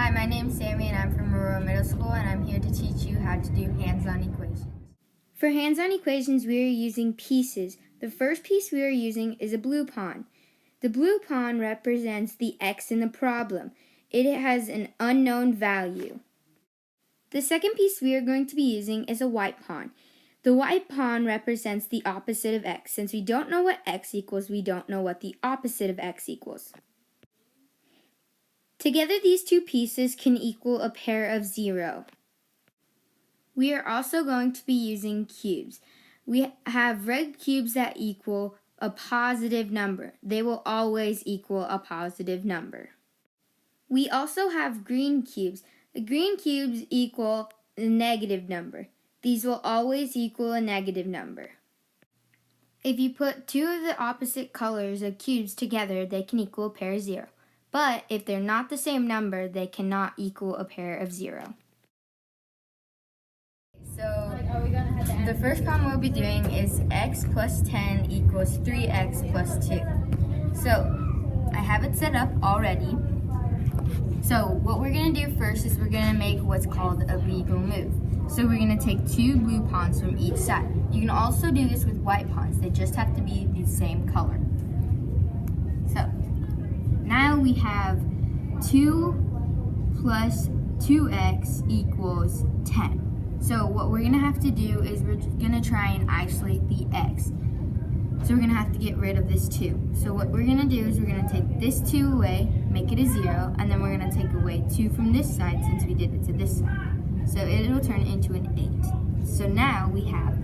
Hi, my name's Sammy and I'm from Aurora Middle School and I'm here to teach you how to do hands-on equations. For hands-on equations, we are using pieces. The first piece we are using is a blue pawn. The blue pawn represents the x in the problem. It has an unknown value. The second piece we are going to be using is a white pawn. The white pawn represents the opposite of x. Since we don't know what x equals, we don't know what the opposite of x equals. Together, these two pieces can equal a pair of 0. We are also going to be using cubes. We have red cubes that equal a positive number. They will always equal a positive number. We also have green cubes. The green cubes equal a negative number. These will always equal a negative number. If you put two of the opposite colors of cubes together, they can equal a pair of 0. But if they're not the same number, they cannot equal a pair of 0. So the first problem we'll be doing is x plus 10 equals 3x plus 2. So I have it set up already. So what we're going to do first is we're going to make what's called a legal move. So we're going to take two blue pawns from each side. You can also do this with white pawns. They just have to be the same color. So now we have 2 plus 2x equals 10. So what we're going to have to do is we're going to try and isolate the x. So we're going to have to get rid of this 2. So what we're going to do is we're going to take this 2 away, make it a 0, and then we're going to take away 2 from this side since we did it to this side. So it'll turn into an 8. So now we have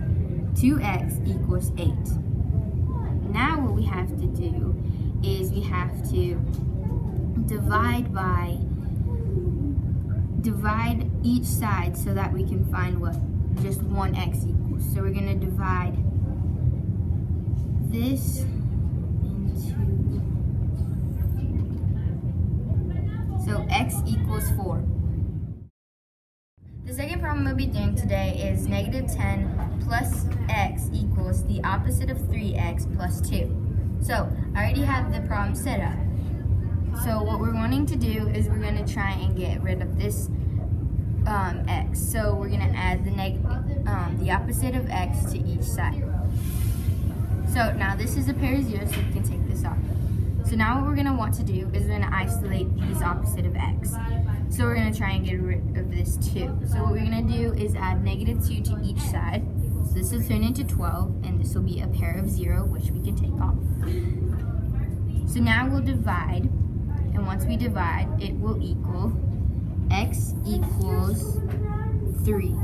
2x equals 8. Now what we have to do is we have to divide each side so that we can find what just one x equals. So we're going to divide this into, so x equals 4. The second problem we'll be doing today is negative 10 plus x equals the opposite of 3x plus 2. So I already have the problem set up. So what we're wanting to do is we're going to try and get rid of this x. So we're going to add the opposite of x to each side. So now this is a pair of 0, so we can take this off. So now what we're going to want to do is we're going to isolate these opposite of x. So we're going to try and get rid of this 2. So what we're going to do is add negative 2 to each side. So this will turn into 12, and this will be a pair of 0, which we can take off. So now we'll divide, and once we divide, it will equal x equals 3.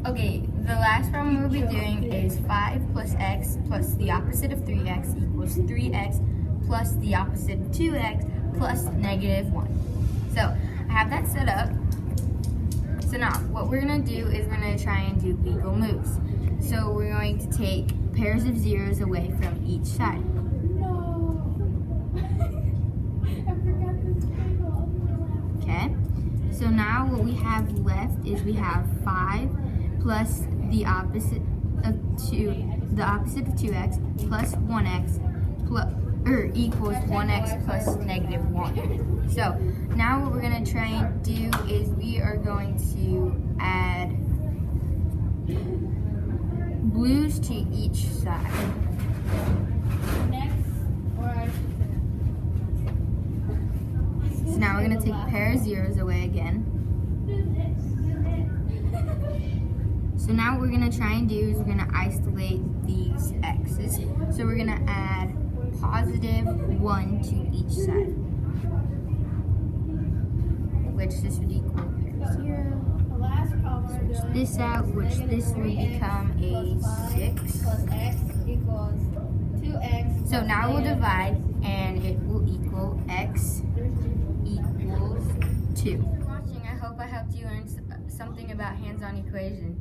Okay, the last problem we'll be doing is 5 plus x plus the opposite of 3x equals 3x plus the opposite of 2x plus negative 1. So I have that set up. So now what we're going to do is we're going to try and do legal moves. So we're going to take pairs of zeros away from each side. Okay, so now what we have left is we have 5 plus the opposite of 2x plus 1x plus, equals 1x plus negative 1. So now what we're going to try and do is we are going to add blues to each side. So now we're going to take a pair of zeros away again. So now what we're going to try and do is we're going to isolate these x's. So we're going to add positive 1 to each side, which this would equal a pair of 0. Switch this out, which this would become a 6. So now we'll divide, and it will equal x equals 2. I hope I helped you learn something about hands-on equations.